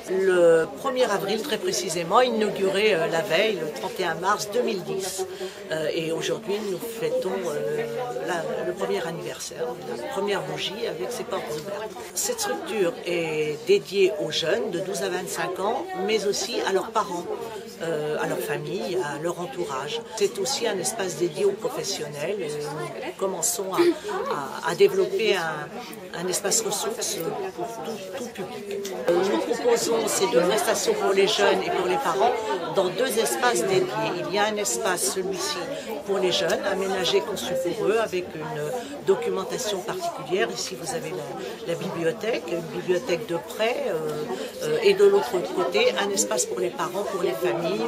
Le 1er avril, très précisément, inauguré la veille, le 31 mars 2010. Et aujourd'hui, nous fêtons le premier anniversaire, la première bougie avec ses portes ouvertes. Cette structure est dédiée aux jeunes de 12 à 25 ans, mais aussi à leurs parents, à leur famille, à leur entourage. C'est aussi un espace dédié aux professionnels. Nous commençons à développer un espace ressources pour tout public. Nous proposons ces deux prestations pour les jeunes et pour les parents dans deux espaces dédiés. Il y a un espace, celui-ci, pour les jeunes, aménagé, conçu pour eux, avec une documentation particulière. Ici, vous avez la bibliothèque, une bibliothèque de prêt, et de l'autre côté, un espace pour les parents, pour les familles,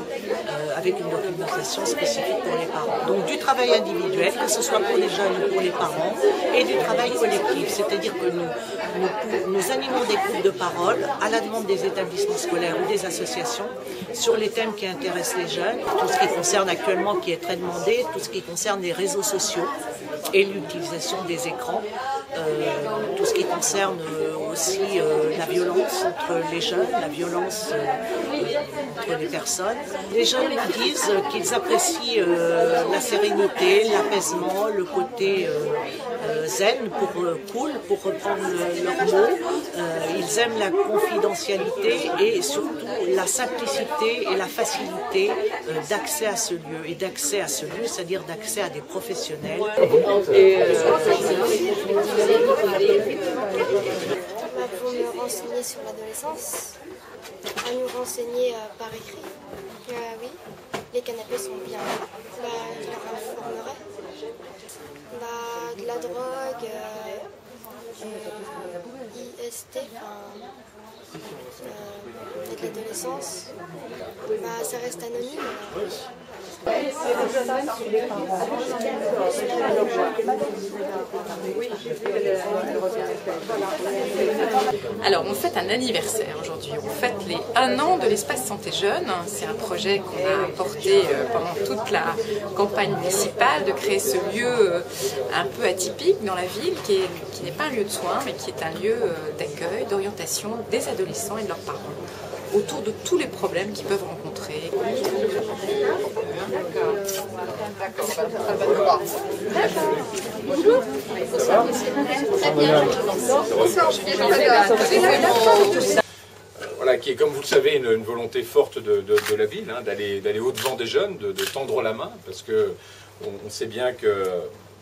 avec une documentation spécifique pour les parents. Donc du travail individuel, que ce soit pour les jeunes ou pour les parents, et du travail collectif, c'est-à-dire que nous animons des groupes de parole à la demande des établissements scolaires ou des associations sur les thèmes qui intéressent les jeunes, tout ce qui concerne actuellement, qui est très demandé, tout ce qui concerne les réseaux sociaux et l'utilisation des écrans, tout ce qui concerne aussi la violence entre les jeunes, la violence entre les personnes. Les jeunes nous disent qu'ils apprécient la sérénité, l'apaisement, le côté zen, cool, pour reprendre leurs mots. Ils aiment la confidentialité et surtout la simplicité et la facilité d'accès à ce lieu. Et d'accès à ce lieu, c'est-à-dire d'accès à des professionnels. Pour me renseigner sur l'adolescence, à nous renseigner par écrit. Oui, les canapés sont bien. Je leur informerai. De la drogue, IST, et de l'adolescence, ça reste anonyme. Alors on fête un anniversaire aujourd'hui, on fête les 1 an de l'espace santé jeune. C'est un projet qu'on a porté pendant toute la campagne municipale, de créer ce lieu un peu atypique dans la ville, qui n'est pas un lieu de soins, mais qui est un lieu d'accueil, d'orientation des adolescents et de leurs parents, autour de tous les problèmes qu'ils peuvent rencontrer. Bonjour. Voilà, qui est, comme vous le savez, une volonté forte de la ville, hein, d'aller au-devant des jeunes, de tendre la main, parce que on sait bien que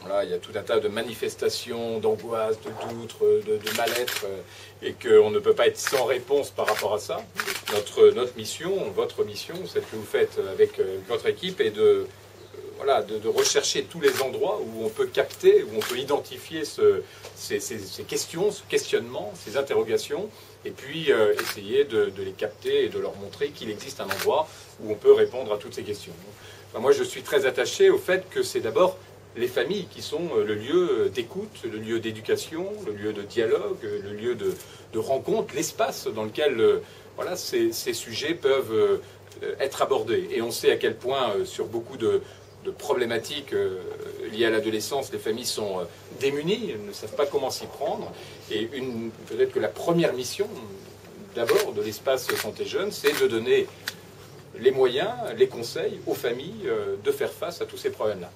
voilà, il y a tout un tas de manifestations, d'angoisse, de doute, de mal-être, et qu'on ne peut pas être sans réponse par rapport à ça. Notre mission, votre mission, celle que vous faites avec votre équipe, est de rechercher tous les endroits où on peut capter, où on peut identifier ces questions, ce questionnement, ces interrogations, et puis essayer de les capter et de leur montrer qu'il existe un endroit où on peut répondre à toutes ces questions. Enfin, moi, je suis très attaché au fait que c'est d'abord les familles qui sont le lieu d'écoute, le lieu d'éducation, le lieu de dialogue, le lieu de rencontre, l'espace dans lequel voilà, ces sujets peuvent être abordés. Et on sait à quel point sur beaucoup de problématiques liées à l'adolescence, les familles sont démunies, elles ne savent pas comment s'y prendre. Et peut-être que la première mission, d'abord, de l'espace santé jeune, c'est de donner les moyens, les conseils aux familles de faire face à tous ces problèmes-là.